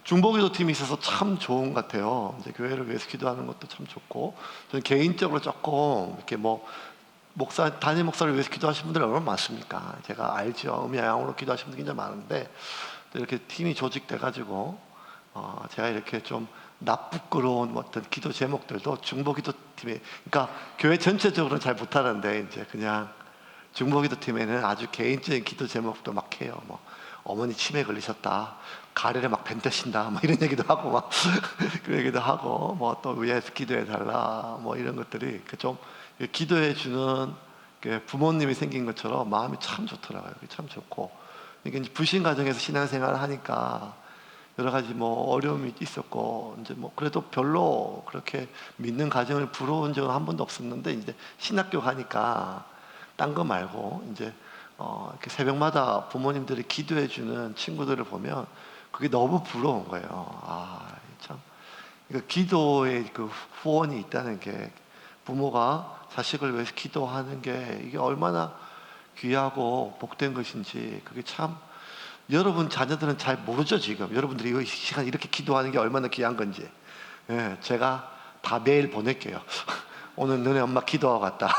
중보기도 팀이 있어서 참 좋은 것 같아요. 이제 교회를 위해서 기도하는 것도 참 좋고, 저는 개인적으로 조금 이렇게 뭐 담임 목사를 위해서 기도하시는 분들이 얼마나 많습니까? 제가 알죠. 음양으로 기도하시는 분들이 굉장히 많은데, 또 이렇게 팀이 조직돼 가지고 제가 이렇게 좀 나쁘끄러운 어떤 기도 제목들도 중보기도 팀에, 그러니까 교회 전체적으로는 잘 못하는데 이제 그냥 중보기도 팀에는 아주 개인적인 기도 제목도 막 해요. 뭐 어머니 치매 걸리셨다, 가래를 막 벤떠신다, 뭐 이런 얘기도 하고 막 그 얘기도 하고, 뭐 또 위에서 기도해 달라, 뭐 이런 것들이 좀 기도해 주는 부모님이 생긴 것처럼 마음이 참 좋더라고요. 참 좋고, 이게 이제 불신 가정에서 신앙생활을 하니까 여러 가지 뭐 어려움이 있었고, 이제 뭐 그래도 별로 그렇게 믿는 가정을 부러운 적은 한 번도 없었는데, 이제 신학교 가니까 딴 거 말고 이제 이렇게 새벽마다 부모님들이 기도해 주는 친구들을 보면 그게 너무 부러운 거예요. 참, 그러니까 기도의 그 후원이 있다는 게, 부모가 자식을 위해서 기도하는 게 이게 얼마나 귀하고 복된 것인지, 그게 참, 여러분 자녀들은 잘 모르죠. 지금 여러분들이 이 시간 이렇게 기도하는 게 얼마나 귀한 건지. 예, 제가 다 매일 보낼게요. 오늘 너네 엄마 기도하고 갔다.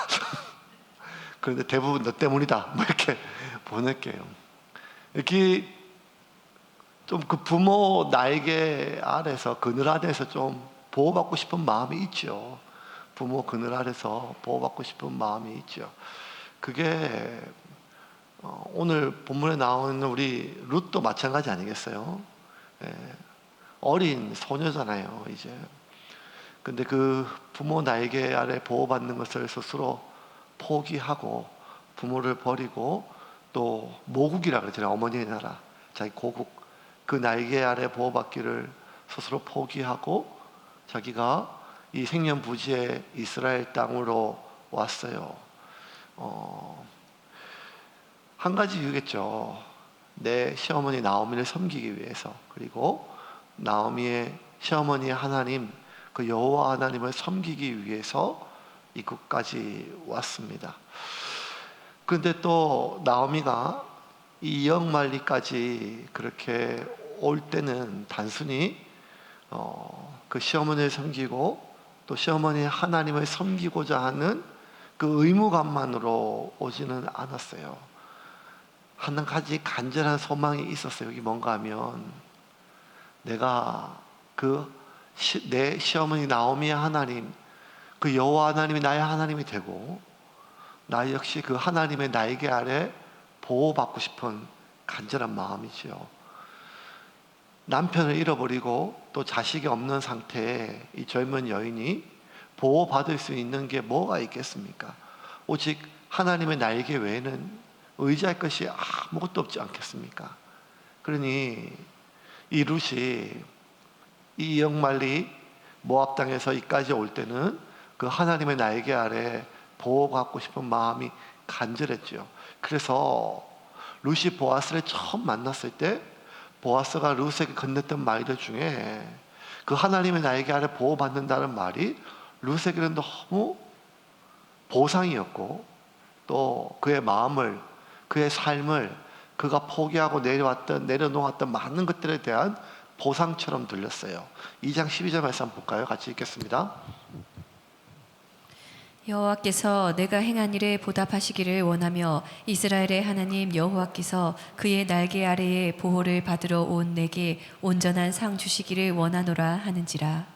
그런데 대부분 너 때문이다, 뭐 이렇게 보낼게요. 이렇게 좀 그 부모 날개 아래서, 그늘 아래서 좀 보호받고 싶은 마음이 있죠. 부모 그늘 아래서 보호받고 싶은 마음이 있죠. 그게 오늘 본문에 나오는 우리 룻도 마찬가지 아니겠어요? 예, 어린 소녀잖아요, 이제. 근데 그 부모 날개 아래 보호받는 것을 스스로 포기하고 부모를 버리고, 또 모국이라 그러잖아요. 어머니의 나라, 자기 고국, 그 날개 아래 보호받기를 스스로 포기하고 자기가 이 생년부지의 이스라엘 땅으로 왔어요. 한 가지 이유겠죠. 내 시어머니 나오미를 섬기기 위해서, 그리고 나오미의 시어머니의 하나님, 그 여호와 하나님을 섬기기 위해서 이곳까지 왔습니다. 그런데 또 나오미가 이 영말리까지 그렇게 올 때는 단순히 그 시어머니를 섬기고 또 시어머니의 하나님을 섬기고자 하는 그 의무감만으로 오지는 않았어요. 한 가지 간절한 소망이 있었어요. 여기 뭔가 하면, 내가 내 시어머니 나오미의 하나님, 그 여호와 하나님이 나의 하나님이 되고, 나 역시 그 하나님의 날개 아래 보호받고 싶은 간절한 마음이지요. 남편을 잃어버리고 또 자식이 없는 상태에 이 젊은 여인이 보호받을 수 있는 게 뭐가 있겠습니까? 오직 하나님의 날개 외에는 의지할 것이 아무것도 없지 않겠습니까? 그러니 이 룻이 이 영말리 모압 땅에서 이까지 올 때는 그 하나님의 날개 아래 보호받고 싶은 마음이 간절했죠. 그래서 룻이 보아스를 처음 만났을 때 보아스가 룻에게 건넸던 말들 중에 그 하나님의 날개 아래 보호받는다는 말이 룻에게는 너무 보상이었고, 또 그의 마음을, 그의 삶을, 그가 포기하고 내려놓았던 많은 것들에 대한 보상처럼 들렸어요. 2장 12절 말씀 한번 볼까요? 같이 읽겠습니다. 여호와께서 내가 행한 일에 보답하시기를 원하며 이스라엘의 하나님 여호와께서 그의 날개 아래에 보호를 받으러 온 내게 온전한 상 주시기를 원하노라 하는지라.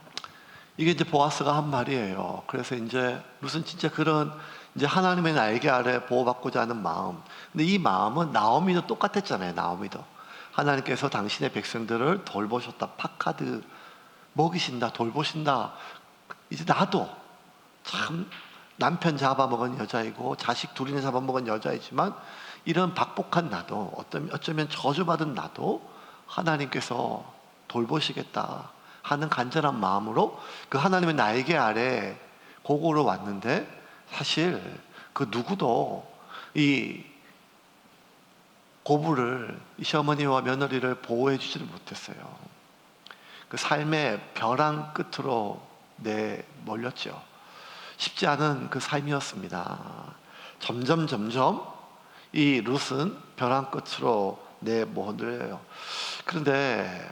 이게 이제 보아스가 한 말이에요. 그래서 이제 무슨 진짜 그런 이제 하나님의 날개 아래 보호받고자 하는 마음. 근데 이 마음은 나오미도 똑같았잖아요. 나오미도 하나님께서 당신의 백성들을 돌보셨다, 파카드 먹이신다, 돌보신다. 이제 나도 참 남편 잡아먹은 여자이고 자식 둘이나 잡아먹은 여자이지만, 이런 박복한 나도, 어쩌면 저주받은 나도 하나님께서 돌보시겠다 하는 간절한 마음으로 그 하나님의 날개 아래 고국으로 왔는데, 사실 그 누구도 이 고부를, 이 시어머니와 며느리를 보호해 주지를 못했어요. 그 삶의 벼랑 끝으로 내몰렸죠. 쉽지 않은 그 삶이었습니다. 점점 이 룻은 벼랑 끝으로 내몰려요. 그런데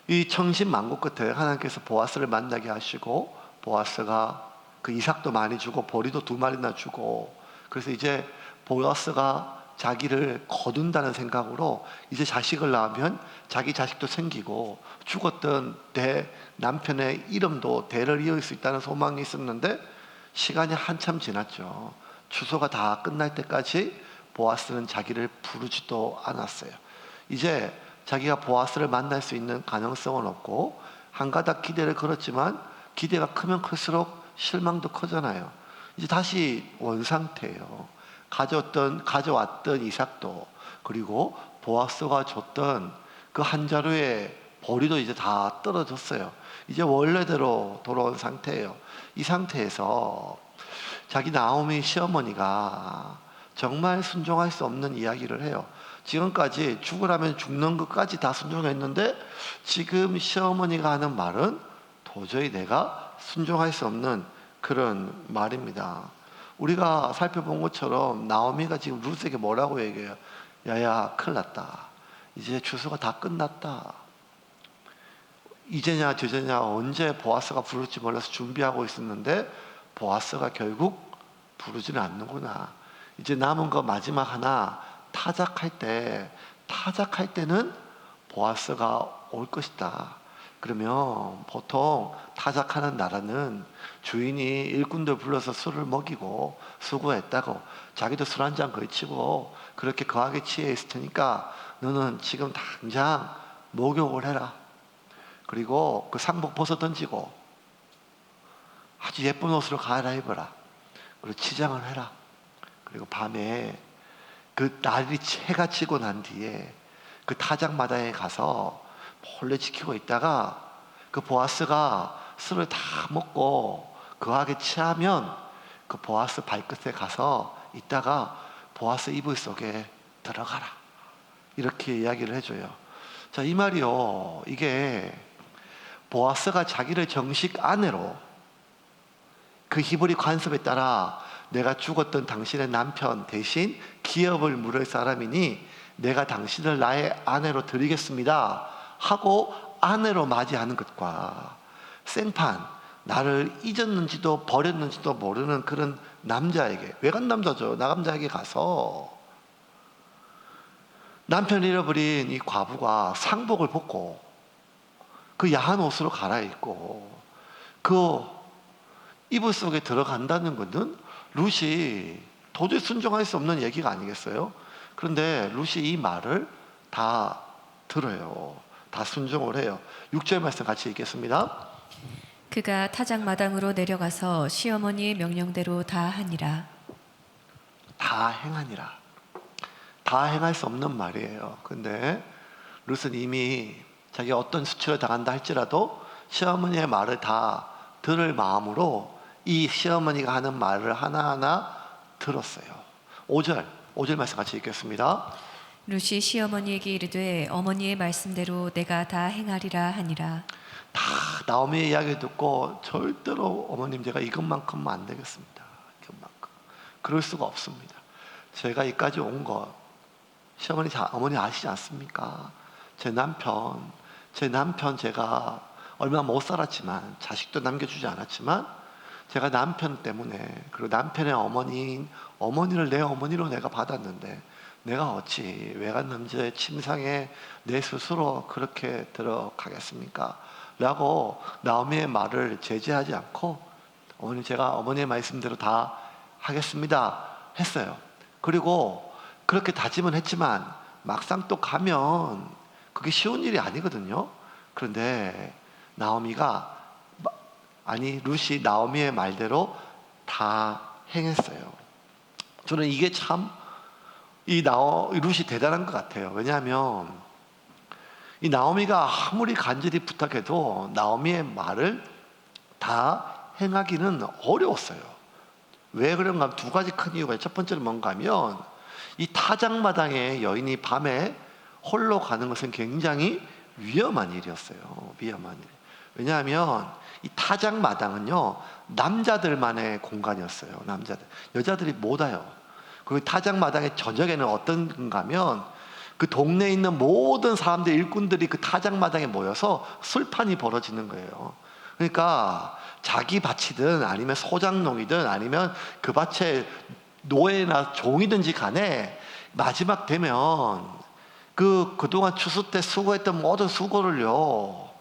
이 천신만고 끝에 하나님께서 보아스를 만나게 하시고, 보아스가 그 이삭도 많이 주고 보리도 2마리나 주고, 그래서 이제 보아스가 자기를 거둔다는 생각으로 이제 자식을 낳으면 자기 자식도 생기고 죽었던 남편의 이름도 대를 이을 수 있다는 소망이 있었는데, 시간이 한참 지났죠. 추수가 다 끝날 때까지 보아스는 자기를 부르지도 않았어요. 이제 자기가 보아스를 만날 수 있는 가능성은 없고, 한 가닥 기대를 걸었지만 기대가 크면 클수록 실망도 크잖아요. 이제 다시 원상태예요. 가져왔던 이삭도, 그리고 보아스가 줬던 그 한 자루의 보리도 이제 다 떨어졌어요. 이제 원래대로 돌아온 상태예요. 이 상태에서 자기 나오미 시어머니가 정말 순종할 수 없는 이야기를 해요. 지금까지 죽으라면 죽는 것까지 다 순종했는데, 지금 시어머니가 하는 말은 도저히 내가 순종할 수 없는 그런 말입니다. 우리가 살펴본 것처럼 나오미가 지금 룻에게 뭐라고 얘기해요? 야야, 큰일 났다. 이제 추수가 다 끝났다. 이제냐 저제냐 언제 보아스가 부를지 몰라서 준비하고 있었는데 보아스가 결국 부르지는 않는구나. 이제 남은 거 마지막 하나, 타작할 때는 보아스가 올 것이다. 그러면 보통 타작하는 나라는 주인이 일꾼들 불러서 술을 먹이고 수고했다고, 자기도 술 한 잔 걸치고 그렇게 거하게 취해 있을 테니까 너는 지금 당장 목욕을 해라. 그리고 그 상복 벗어 던지고 아주 예쁜 옷으로 갈아입어라. 그리고 치장을 해라. 그리고 밤에 그 날이 해가 지고 난 뒤에 그 타작마당에 가서 몰래 지키고 있다가, 그 보아스가 술을 다 먹고 거하게 취하면 그 보아스 발끝에 가서 있다가 보아스 이불 속에 들어가라. 이렇게 이야기를 해줘요. 자, 이 말이요, 이게 보아스가 자기를 정식 아내로, 그 히브리 관습에 따라 내가 죽었던 당신의 남편 대신 기업을 물을 사람이니 내가 당신을 나의 아내로 드리겠습니다 하고 아내로 맞이하는 것과, 생판 나를 잊었는지도 버렸는지도 모르는 그런 남자에게, 외간 남자죠, 나감자에게 가서 남편을 잃어버린 이 과부가 상복을 벗고 그 야한 옷으로 갈아입고 그 이불 속에 들어간다는 것은 룻이 도저히 순종할 수 없는 얘기가 아니겠어요? 그런데 룻이 이 말을 다 들어요. 다 순종을 해요. 6절 말씀 같이 읽겠습니다. 그가 타작마당으로 내려가서 시어머니의 명령대로 다 하니라. 다 행하니라. 다 행할 수 없는 말이에요. 근데 룻은 이미 자기가 어떤 수치를 당한다 할지라도 시어머니의 말을 다 들을 마음으로 이 시어머니가 하는 말을 하나하나 들었어요. 5절 말씀 같이 읽겠습니다. 룻이 시어머니에게 이르되 어머니의 말씀대로 내가 다 행하리라 하니라. 다 나오미의 이야기를 듣고 절대로 어머님 제가 이것만큼은 안 되겠습니다. 이것만큼. 그럴 수가 없습니다. 제가 여기까지 온 것 시어머니, 어머니 아시지 않습니까? 제 남편 제가 얼마 못 살았지만, 자식도 남겨주지 않았지만, 제가 남편 때문에, 그리고 남편의 어머니를 내 어머니로 내가 받았는데 내가 어찌 외간 남자의 침상에 내 스스로 그렇게 들어가겠습니까? 라고 나오미의 말을 제지하지 않고 어머니, 제가 어머니의 말씀대로 다 하겠습니다 했어요. 그리고 그렇게 다짐은 했지만 막상 또 가면 그게 쉬운 일이 아니거든요. 그런데 룻이 나오미의 말대로 다 행했어요. 저는 이게 참 룻이 대단한 것 같아요. 왜냐하면 이 나오미가 아무리 간절히 부탁해도 나오미의 말을 다 행하기는 어려웠어요. 왜 그런가 하면 2가지 큰 이유가 있어요. 첫 번째는 뭔가 하면 이 타작마당에 여인이 밤에 홀로 가는 것은 굉장히 위험한 일이었어요. 위험한 일. 왜냐하면 이 타작마당은요, 남자들만의 공간이었어요. 여자들이 못 와요. 그 타작마당의 저녁에는 어떤 건가 하면 그 동네에 있는 모든 사람들, 일꾼들이 그 타작마당에 모여서 술판이 벌어지는 거예요. 그러니까 자기 밭이든 아니면 소작농이든 아니면 그 밭에 노예나 종이든지 간에 마지막 되면 그동안 추수 때 수고했던 모든 수고를요,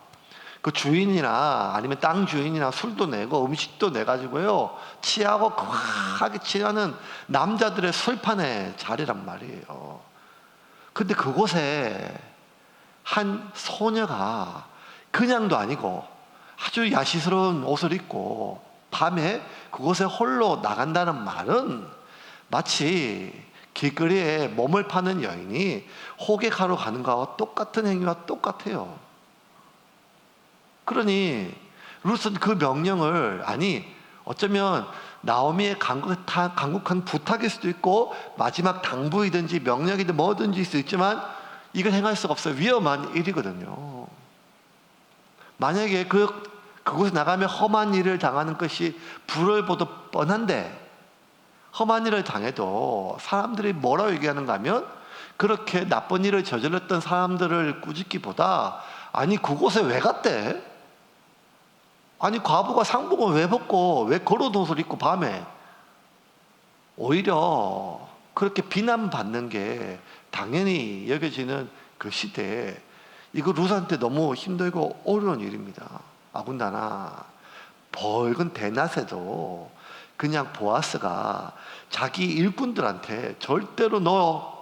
그 주인이나 아니면 땅 주인이나 술도 내고 음식도 내가지고요, 취하고 거하게 취하는 남자들의 술판의 자리란 말이에요. 근데 그곳에 한 소녀가 그냥도 아니고 아주 야시스러운 옷을 입고 밤에 그곳에 홀로 나간다는 말은 마치 길거리에 몸을 파는 여인이 호객하러 가는 거와 똑같은 행위와 똑같아요. 그러니 룻은 그 명령을, 아니 어쩌면 나오미의 간곡한 부탁일 수도 있고 마지막 당부이든지 명령이든 뭐든지 있을 수 있지만 이걸 행할 수가 없어요. 위험한 일이거든요. 만약에 그곳에 나가면 험한 일을 당하는 것이 불을 보듯 뻔한데, 험한 일을 당해도 사람들이 뭐라고 얘기하는가 하면 그렇게 나쁜 일을 저질렀던 사람들을 꾸짖기보다 아니 그곳에 왜 갔대? 아니 과부가 상복을 왜 벗고 왜 걸어온 옷을 입고 밤에, 오히려 그렇게 비난받는 게 당연히 여겨지는 그 시대에 이거 룻한테 너무 힘들고 어려운 일입니다. 아군다나 벌건 대낮에도 그냥 보아스가 자기 일꾼들한테 절대로 너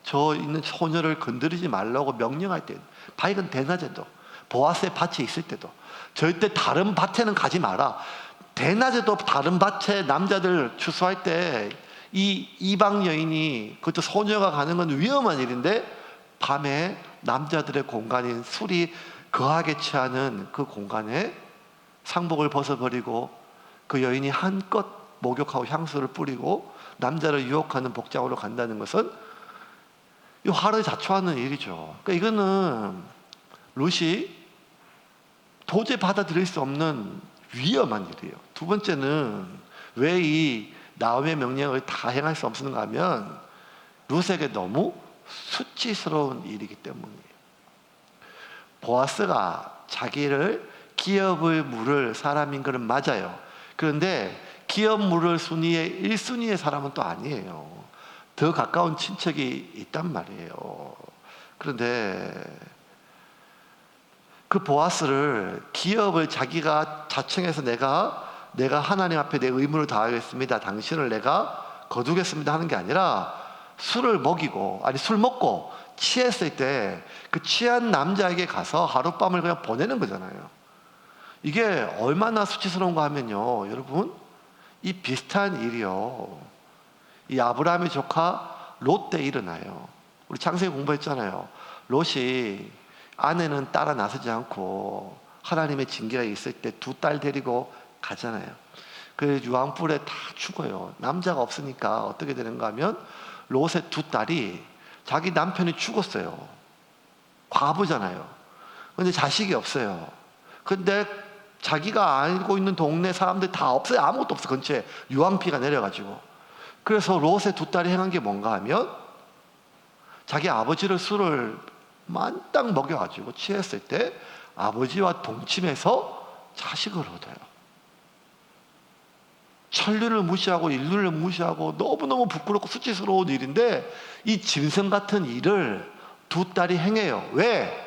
저 있는 소녀를 건드리지 말라고 명령할 때, 밝은 대낮에도, 보아스의 밭에 있을 때도 절대 다른 밭에는 가지 마라. 대낮에도 다른 밭에 남자들 추수할 때 이 이방 여인이, 그것도 소녀가 가는 건 위험한 일인데 밤에 남자들의 공간인 술이 거하게 취하는 그 공간에 상복을 벗어버리고 그 여인이 한껏 목욕하고 향수를 뿌리고 남자를 유혹하는 복장으로 간다는 것은 이 화를 자초하는 일이죠. 그러니까 이거는 룻이 도저히 받아들일 수 없는 위험한 일이에요. 두 번째는 왜 이 나오미의 명령을 다 행할 수 없는가 하면 룻에게 너무 수치스러운 일이기 때문이에요. 보아스가 자기를 기업을 물을 사람인 것은 맞아요. 그런데 기업 물을 순위의 1순위의 사람은 또 아니에요. 더 가까운 친척이 있단 말이에요. 그런데 그 보아스를, 기업을 자기가 자청해서 내가 하나님 앞에 내 의무를 다하겠습니다, 당신을 내가 거두겠습니다 하는 게 아니라 술을 먹이고, 아니 술 먹고 취했을 때 그 취한 남자에게 가서 하룻밤을 그냥 보내는 거잖아요. 이게 얼마나 수치스러운가 하면요, 여러분, 이 비슷한 일이요, 이 아브라함의 조카 롯 때 일어나요. 우리 창세기 공부했잖아요. 롯이 아내는 따라 나서지 않고 하나님의 징계가 있을 때 두 딸 데리고 가잖아요. 그 유황불에 다 죽어요. 남자가 없으니까 어떻게 되는가 하면 롯의 두 딸이, 자기 남편이 죽었어요. 과부잖아요. 근데 자식이 없어요. 근데 자기가 알고 있는 동네 사람들 다 없어요. 아무것도 없어. 근처에 유황비가 내려가지고. 그래서 롯의 두 딸이 행한 게 뭔가 하면 자기 아버지를 술을 만땅 먹여가지고 취했을 때 아버지와 동침해서 자식을 얻어요. 천륜을 무시하고 인륜을 무시하고 너무너무 부끄럽고 수치스러운 일인데 이 짐승 같은 일을 두 딸이 행해요. 왜?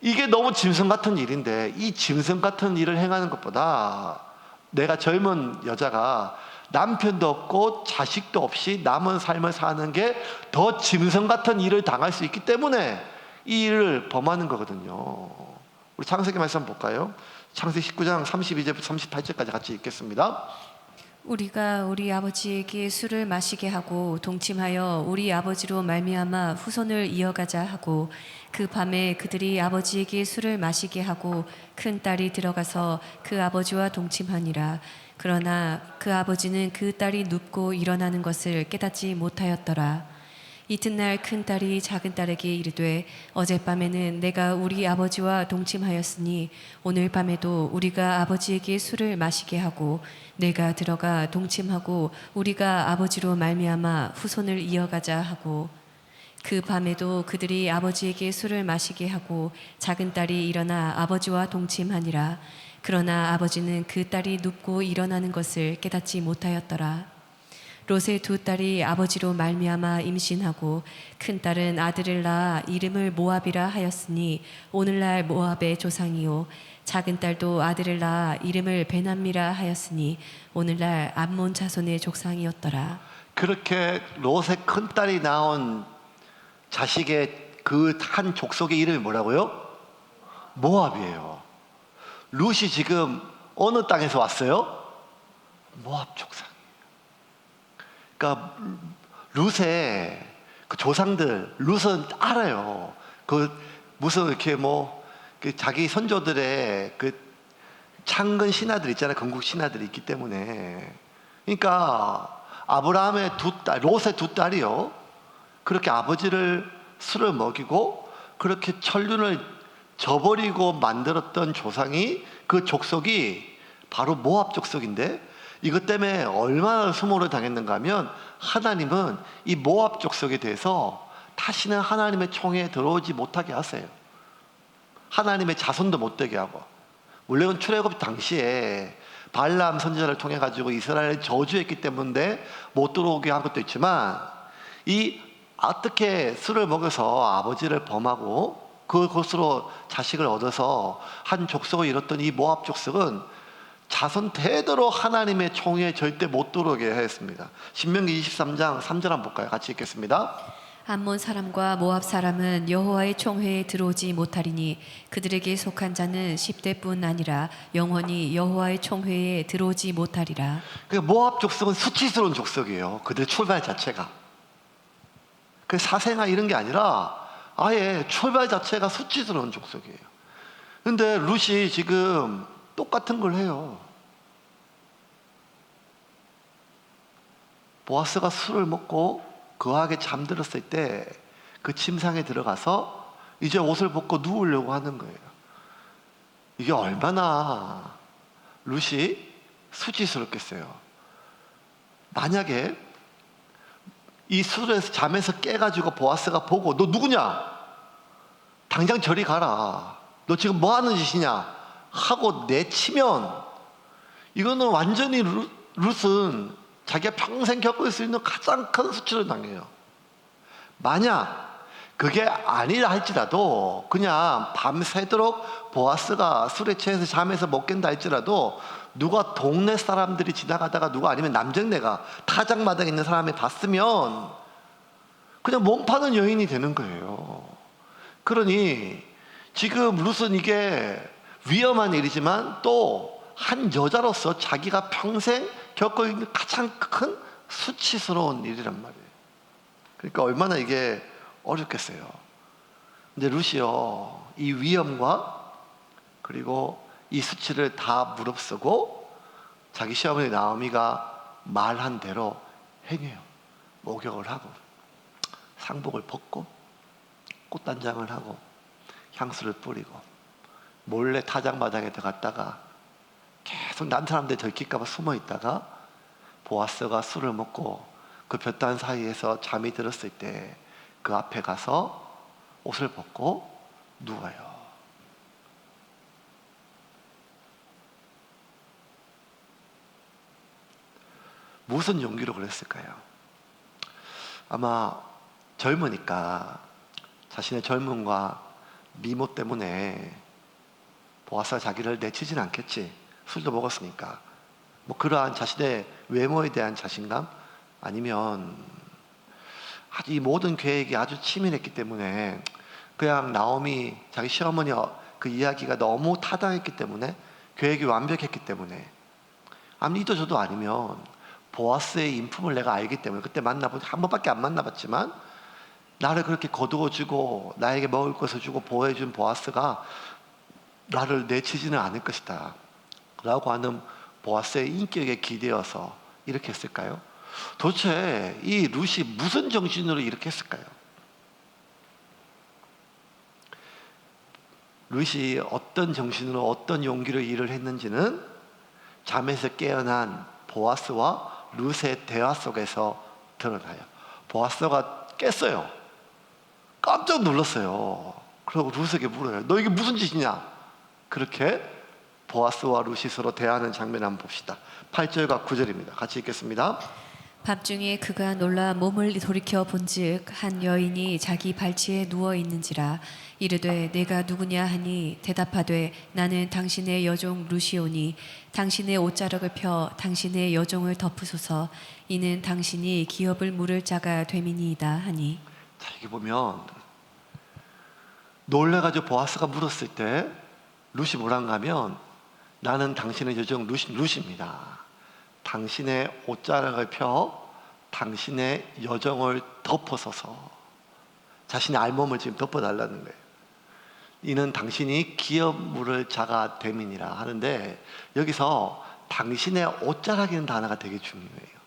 이게 너무 짐승 같은 일인데 이 짐승 같은 일을 행하는 것보다 내가 젊은 여자가 남편도 없고 자식도 없이 남은 삶을 사는 게 더 짐승 같은 일을 당할 수 있기 때문에 이 일을 범하는 거거든요. 우리 창세기 말씀 볼까요? 창세기 19장 32절부터 38절까지 같이 읽겠습니다. 우리가 우리 아버지에게 술을 마시게 하고 동침하여 우리 아버지로 말미암아 후손을 이어가자 하고, 그 밤에 그들이 아버지에게 술을 마시게 하고 큰 딸이 들어가서 그 아버지와 동침하니라. 그러나 그 아버지는 그 딸이 눕고 일어나는 것을 깨닫지 못하였더라. 이튿날 큰 딸이 작은 딸에게 이르되 어젯밤에는 내가 우리 아버지와 동침하였으니 오늘 밤에도 우리가 아버지에게 술을 마시게 하고 내가 들어가 동침하고 우리가 아버지로 말미암아 후손을 이어가자 하고, 그 밤에도 그들이 아버지에게 술을 마시게 하고 작은 딸이 일어나 아버지와 동침하니라. 그러나 아버지는 그 딸이 눕고 일어나는 것을 깨닫지 못하였더라. 롯의 두 딸이 아버지로 말미암아 임신하고 큰 딸은 아들을 낳아 이름을 모압이라 하였으니 오늘날 모압의 조상이요, 작은 딸도 아들을 낳아 이름을 베남미라 하였으니 오늘날 암몬 자손의 조상이었더라. 그렇게 롯의 큰 딸이 낳은 자식의 그 한 족속의 이름이 뭐라고요? 모압이에요. 룻이 지금 어느 땅에서 왔어요? 모압 족상. 그러니까 룻의 그 조상들, 룻은 알아요. 그 무슨 이렇게 그 자기 선조들의 그 창근 신하들 있잖아요. 건국 신하들이 있기 때문에. 그러니까 아브라함의 두 딸, 롯의 두 딸이요, 그렇게 아버지를 술을 먹이고 그렇게 천륜을 저버리고 만들었던 조상이, 그 족속이 바로 모압 족속인데, 이것 때문에 얼마나 수모를 당했는가 하면 하나님은 이 모압 족속에 대해서 다시는 하나님의 총회에 들어오지 못하게 하세요. 하나님의 자손도 못 되게 하고. 물론 출애굽 당시에 발람 선지자를 통해 가지고 이스라엘을 저주했기 때문에 못 들어오게 한 것도 있지만, 이 어떻게 술을 먹여서 아버지를 범하고 그것으로 자식을 얻어서 한 족속을 이뤘던 이 모압 족속은 자손 대대로 하나님의 총회에 절대 못 들어오게 했습니다. 신명기 23장 3절 한번 볼까요? 같이 읽겠습니다. 암몬 사람과 모압 사람은 여호와의 총회에 들어오지 못하리니 그들에게 속한 자는 10대뿐 아니라 영원히 여호와의 총회에 들어오지 못하리라. 그러니까 모압 족속은 수치스러운 족속이에요. 그들의 출발 자체가. 그 사생아 이런 게 아니라 아예 출발 자체가 수치스러운 족속이에요. 근데 룻이 지금 똑같은 걸 해요. 보아스가 술을 먹고 거하게 잠들었을 때 그 침상에 들어가서 이제 옷을 벗고 누우려고 하는 거예요. 이게 얼마나 룻이 수치스럽겠어요. 만약에 이 술에서 잠에서 깨가지고 보아스가 보고, 너 누구냐? 당장 저리 가라. 너 지금 뭐 하는 짓이냐? 하고 내치면, 이거는 완전히 룻은 자기가 평생 겪을 수 있는 가장 큰 수치를 당해요. 만약 그게 아니라 할지라도, 그냥 밤새도록 보아스가 술에 취해서 잠에서 못 깬다 할지라도, 누가 동네 사람들이 지나가다가 누가 아니면 남정네가 타작마당에 있는 사람이 봤으면 그냥 몸 파는 여인이 되는 거예요. 그러니 지금 룻은 이게 위험한 일이지만 또 한 여자로서 자기가 평생 겪고 있는 가장 큰 수치스러운 일이란 말이에요. 그러니까 얼마나 이게 어렵겠어요. 근데 룻이요, 이 위험과 그리고 이 수치를 다 무릅쓰고 자기 시어머니 나오미가 말한 대로 행해요. 목욕을 하고 상복을 벗고 꽃단장을 하고 향수를 뿌리고 몰래 타작마당에 들어갔다가 계속 남 사람들 들킬까 봐 숨어 있다가 보아스가 술을 먹고 그 볕단 사이에서 잠이 들었을 때 그 앞에 가서 옷을 벗고 누워요. 무슨 용기로 그랬을까요? 아마 젊으니까 자신의 젊음과 미모 때문에 보아스가 자기를 내치진 않겠지. 술도 먹었으니까. 그러한 자신의 외모에 대한 자신감, 아니면 아주 이 모든 계획이 아주 치밀했기 때문에 그냥 나오미 자기 시어머니 그 이야기가 너무 타당했기 때문에, 계획이 완벽했기 때문에, 아무리 이도 저도 아니면 보아스의 인품을 내가 알기 때문에, 그때 만나본 한 번밖에 안 만나봤지만 나를 그렇게 거두어주고 나에게 먹을 것을 주고 보호해준 보아스가 나를 내치지는 않을 것이다 라고 하는 보아스의 인격에 기대어서 이렇게 했을까요? 도대체 이 룻이 무슨 정신으로 이렇게 했을까요? 룻이 어떤 정신으로 어떤 용기로 일을 했는지는 잠에서 깨어난 보아스와 룻의 대화 속에서 드러나요. 보아스가 깼어요. 깜짝 놀랐어요. 그리고 룻에게 물어요. 너 이게 무슨 짓이냐? 그렇게 보아스와 룻이 서로 대하는 장면 한번 봅시다. 8절과 9절입니다. 같이 읽겠습니다. 밤중에 그가 놀라 몸을 돌이켜 본즉 한 여인이 자기 발치에 누워 있는지라 이르되 내가 누구냐 하니 대답하되 나는 당신의 여종 루시오니 당신의 옷자락을 펴 당신의 여종을 덮으소서 이는 당신이 기업을 물을 자가 됨이니이다 하니. 자, 여기 보면 놀래가지고 보아스가 물었을 때 룻이 뭐란가 하면 나는 당신의 여종 룻입니다. 당신의 옷자락을 펴 당신의 여정을 덮어서서 자신의 알몸을 지금 덮어달라는 거예요. 이는 당신이 기업 물을 자가 됨이니라 하는데 여기서 당신의 옷자락이라는 단어가 되게 중요해요.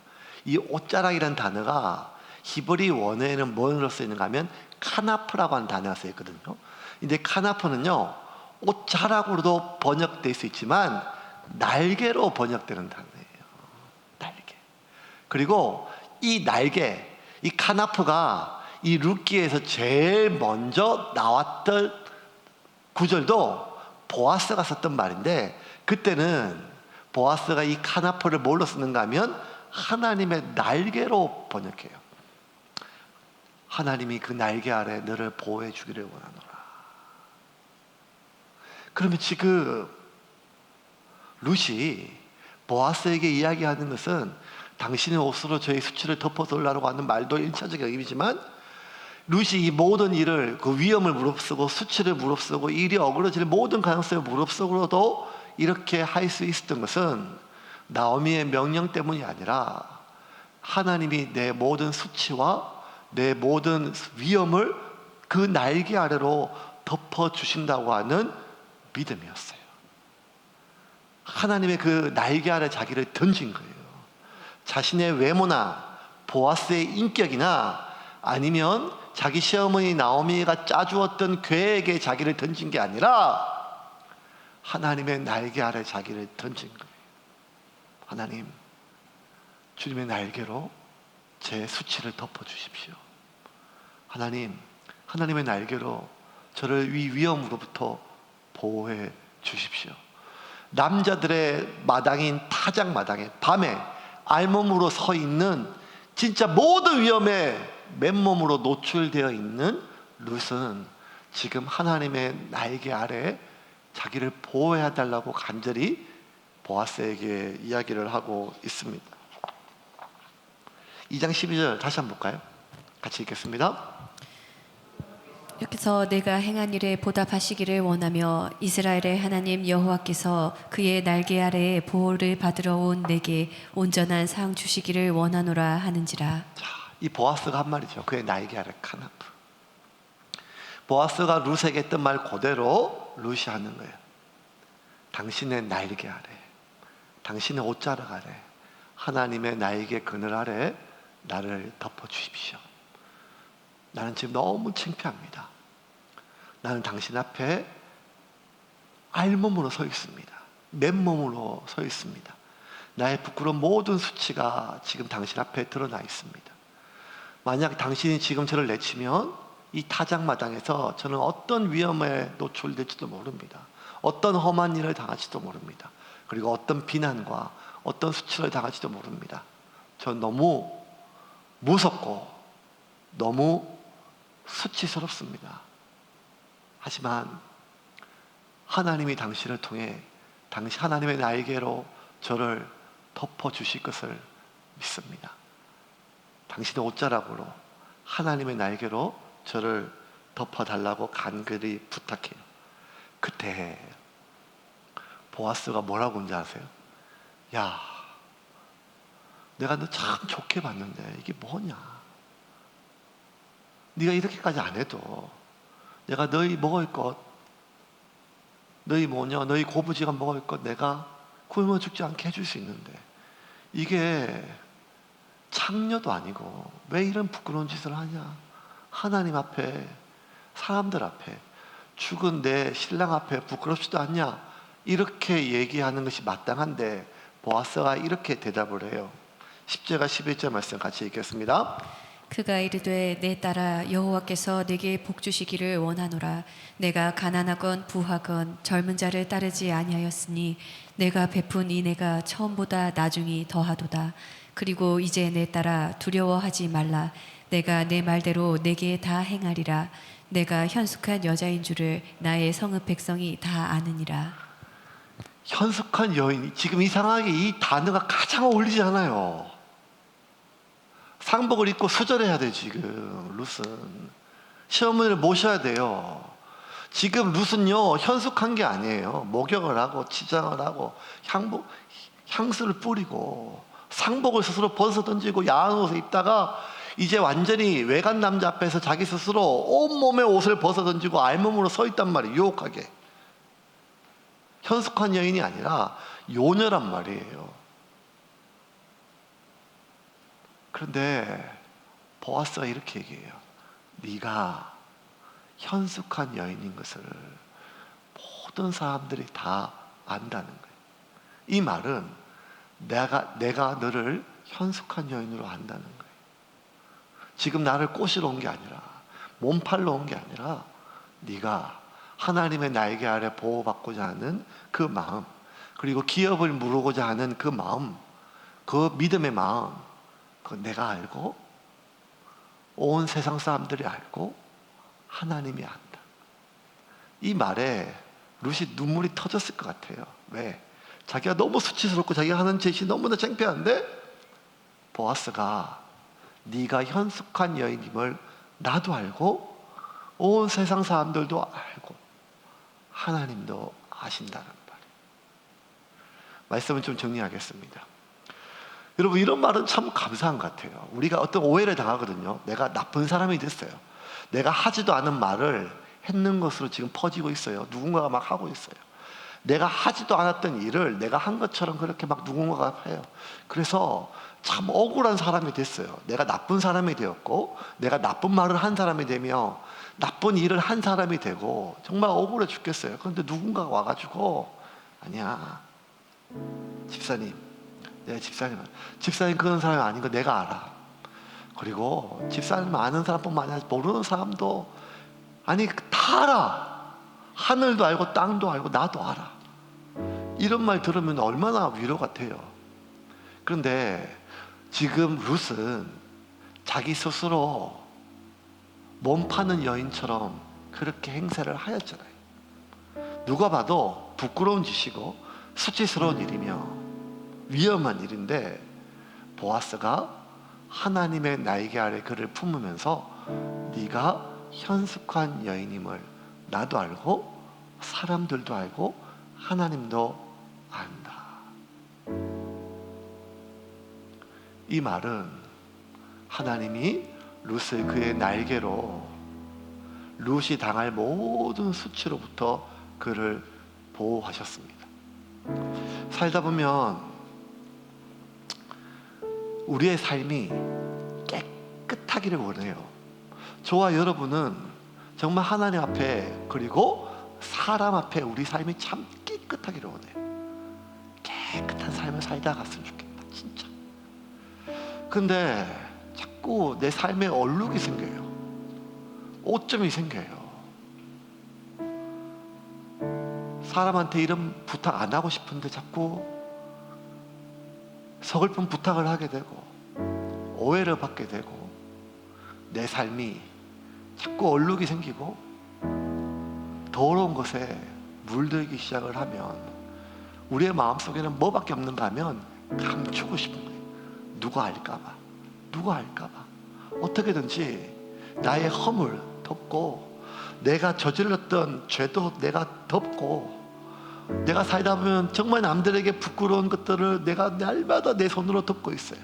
이 옷자락이라는 단어가 히브리 원어에는 뭐로 쓰이는가 하면 카나프라고 하는 단어가 쓰였거든요. 근데 카나프는요 옷자락으로도 번역될 수 있지만 날개로 번역되는 단어예요. 날개. 그리고 이 날개, 이 카나프가 이 룻기에서 제일 먼저 나왔던 구절도 보아스가 썼던 말인데 그때는 보아스가 이 카나프를 뭘로 쓰는가 하면 하나님의 날개로 번역해요. 하나님이 그 날개 아래 너를 보호해 주기를 원하노라. 그러면 지금 룻이 보아스에게 이야기하는 것은 당신의 옷으로 저의 수치를 덮어달라고 하는 말도 1차적인 의미지만 룻이 이 모든 일을 그 위험을 무릅쓰고 수치를 무릅쓰고 일이 어그러질 모든 가능성을 무릅쓰고도 이렇게 할 수 있었던 것은 나오미의 명령 때문이 아니라 하나님이 내 모든 수치와 내 모든 위험을 그 날개 아래로 덮어주신다고 하는 믿음이었어요. 하나님의 그 날개 아래 자기를 던진 거예요. 자신의 외모나 보아스의 인격이나 아니면 자기 시어머니 나오미가 짜주었던 계획에 자기를 던진 게 아니라 하나님의 날개 아래 자기를 던진 거예요. 하나님, 주님의 날개로 제 수치를 덮어주십시오. 하나님, 하나님의 날개로 저를 이 위험으로부터 보호해 주십시오. 남자들의 마당인 타작 마당에 밤에 알몸으로 서 있는 진짜 모든 위험에 맨몸으로 노출되어 있는 룻은 지금 하나님의 날개 아래 자기를 보호해 달라고 간절히 보아스에게 이야기를 하고 있습니다. 2장 12절 다시 한번 볼까요? 같이 읽겠습니다. 여기서 내가 행한 일에 보답하시기를 원하며 이스라엘의 하나님 여호와께서 그의 날개 아래에 보호를 받으러 온 내게 온전한 상 주시기를 원하노라 하는지라. 자, 이 보아스가 한 말이죠. 그의 날개 아래 카나프. 보아스가 룻에게 했던 말 그대로 룻이 하는 거예요. 당신의 날개 아래, 당신의 옷자락 아래, 하나님의 날개 그늘 아래 나를 덮어주십시오. 나는 지금 너무 창피합니다. 나는 당신 앞에 알몸으로 서 있습니다. 맨몸으로 서 있습니다. 나의 부끄러운 모든 수치가 지금 당신 앞에 드러나 있습니다. 만약 당신이 지금 저를 내치면 이 타작마당에서 저는 어떤 위험에 노출될지도 모릅니다. 어떤 험한 일을 당할지도 모릅니다. 그리고 어떤 비난과 어떤 수치를 당할지도 모릅니다. 전 너무 무섭고 너무 수치스럽습니다. 하지만 하나님이 당신을 통해 하나님의 날개로 저를 덮어주실 것을 믿습니다. 당신의 옷자락으로 하나님의 날개로 저를 덮어달라고 간절히 부탁해요. 그때 보아스가 뭐라고 하는지 아세요? 야, 내가 너 참 좋게 봤는데 이게 뭐냐? 네가 이렇게까지 안 해도 내가 너희 먹을 것, 너희 모녀, 너희 고부지가 먹을 것 내가 굶어 죽지 않게 해줄 수 있는데 이게 창녀도 아니고 왜 이런 부끄러운 짓을 하냐? 하나님 앞에, 사람들 앞에, 죽은 내 신랑 앞에 부끄럽지도 않냐? 이렇게 얘기하는 것이 마땅한데 보아스가 이렇게 대답을 해요. 10절과 11절 말씀 같이 읽겠습니다. 그가 이르되 내 딸아 여호와께서 내게 복 주시기를 원하노라. 내가 가난하건 부하건 젊은 자를 따르지 아니하였으니 내가 베푼 인애가 처음보다 나중이 더하도다. 그리고 이제 내 딸아 두려워하지 말라. 내가 내 말대로 내게 다 행하리라. 내가 현숙한 여자인 줄을 나의 성읍 백성이 다 아느니라. 현숙한 여인이, 지금 이상하게 이 단어가 가장 어울리지 않아요. 상복을 입고 수절해야 돼. 지금 룻은 시어머니를 모셔야 돼요. 지금 룻은요 현숙한 게 아니에요. 목욕을 하고 치장을 하고 향수를 뿌리고 상복을 스스로 벗어 던지고 야한 옷을 입다가 이제 완전히 외간 남자 앞에서 자기 스스로 온몸의 옷을 벗어 던지고 알몸으로 서 있단 말이에요. 유혹하게. 현숙한 여인이 아니라 요녀란 말이에요. 그런데 보아스가 이렇게 얘기해요. 네가 현숙한 여인인 것을 모든 사람들이 다 안다는 거예요. 이 말은 내가 너를 현숙한 여인으로 안다는 거예요. 지금 나를 꼬시러 온 게 아니라, 몸팔러 온 게 아니라, 네가 하나님의 날개 아래 보호받고자 하는 그 마음, 그리고 기업을 무르고자 하는 그 마음, 그 믿음의 마음, 그건 내가 알고 온 세상 사람들이 알고 하나님이 안다. 이 말에 룻이 눈물이 터졌을 것 같아요. 왜? 자기가 너무 수치스럽고 자기가 하는 짓이 너무나 창피한데 보아스가 네가 현숙한 여인임을 나도 알고 온 세상 사람들도 알고 하나님도 아신다는 말이에요. 말씀을 좀 정리하겠습니다. 여러분, 이런 말은 참 감사한 것 같아요. 우리가 어떤 오해를 당하거든요. 내가 나쁜 사람이 됐어요. 내가 하지도 않은 말을 했는 것으로 지금 퍼지고 있어요. 누군가가 막 하고 있어요. 내가 하지도 않았던 일을 내가 한 것처럼 그렇게 막 누군가가 해요. 그래서 참 억울한 사람이 됐어요. 내가 나쁜 사람이 되었고, 내가 나쁜 말을 한 사람이 되며, 나쁜 일을 한 사람이 되고, 정말 억울해 죽겠어요. 그런데 누군가가 와가지고, 아니야, 집사님, 집사님 그런 사람이 아닌 거 내가 알아. 그리고 집사님 아는 사람뿐만 아니라 모르는 사람도, 아니 다 알아. 하늘도 알고 땅도 알고 나도 알아. 이런 말 들으면 얼마나 위로가 돼요. 그런데 지금 룻은 자기 스스로 몸 파는 여인처럼 그렇게 행세를 하였잖아요. 누가 봐도 부끄러운 짓이고 수치스러운 일이며 위험한 일인데, 보아스가 하나님의 날개 아래 그를 품으면서 네가 현숙한 여인임을 나도 알고 사람들도 알고 하나님도 안다. 이 말은 하나님이 룻을 그의 날개로 룻이 당할 모든 수치로부터 그를 보호하셨습니다. 살다 보면 우리의 삶이 깨끗하기를 원해요. 저와 여러분은 정말 하나님 앞에 그리고 사람 앞에 우리 삶이 참 깨끗하기를 원해요. 깨끗한 삶을 살다 갔으면 좋겠다, 진짜. 근데 자꾸 내 삶에 얼룩이 생겨요. 오점이 생겨요. 사람한테 이런 부탁 안 하고 싶은데 자꾸 서글픈 부탁을 하게 되고 오해를 받게 되고 내 삶이 자꾸 얼룩이 생기고 더러운 것에 물들기 시작을 하면 우리의 마음속에는 뭐밖에 없는가 하면 감추고 싶은 거예요. 누가 알까봐 어떻게든지 나의 허물 덮고 내가 저질렀던 죄도 내가 덮고, 내가 살다 보면 정말 남들에게 부끄러운 것들을 내가 날마다 내 손으로 덮고 있어요.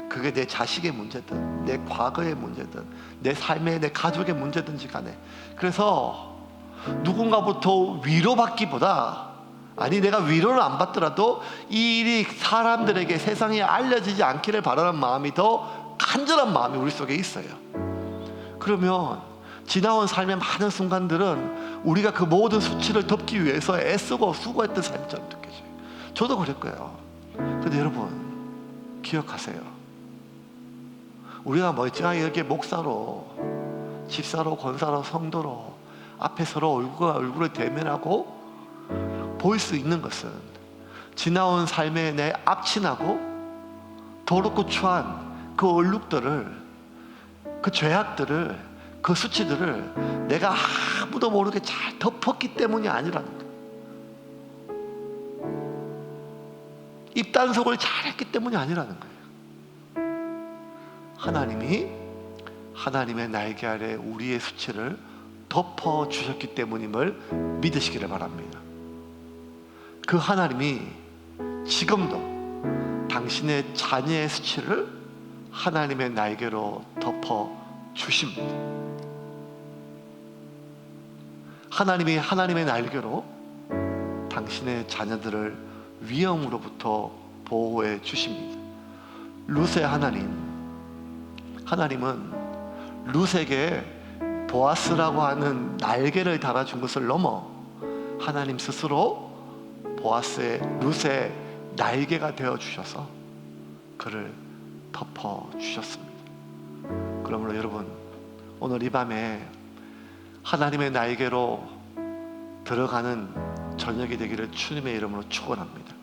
그게 내 자식의 문제든 내 과거의 문제든 내 삶의 내 가족의 문제든지 간에. 그래서 누군가부터 위로받기보다, 아니 내가 위로를 안 받더라도 이 일이 사람들에게 세상에 알려지지 않기를 바라는 마음이 더 간절한 마음이 우리 속에 있어요. 그러면 지나온 삶의 많은 순간들은 우리가 그 모든 수치를 덮기 위해서 애쓰고 수고했던 삶처럼 느껴져요. 저도 그랬고요. 근데 여러분 기억하세요. 우리가 멀쩡하게 이렇게 목사로, 집사로, 권사로, 성도로 앞에 서로 얼굴과 얼굴을 대면하고 보일 수 있는 것은 지나온 삶의 내 앞치나고 더럽고 추한 그 얼룩들을, 그 죄악들을, 그 수치들을 내가 아무도 모르게 잘 덮었기 때문이 아니라는 거예요. 입단속을 잘했기 때문이 아니라는 거예요. 하나님이 하나님의 날개 아래 우리의 수치를 덮어주셨기 때문임을 믿으시기를 바랍니다. 그 하나님이 지금도 당신의 자녀의 수치를 하나님의 날개로 덮어주십니다. 하나님이 하나님의 날개로 당신의 자녀들을 위험으로부터 보호해 주십니다. 룻의 하나님은 룻에게 보아스라고 하는 날개를 달아준 것을 넘어 하나님 스스로 룻의 날개가 되어 주셔서 그를 덮어 주셨습니다. 그러므로 여러분, 오늘 이 밤에 하나님의 날개로 들어가는 저녁이 되기를 주님의 이름으로 축원합니다.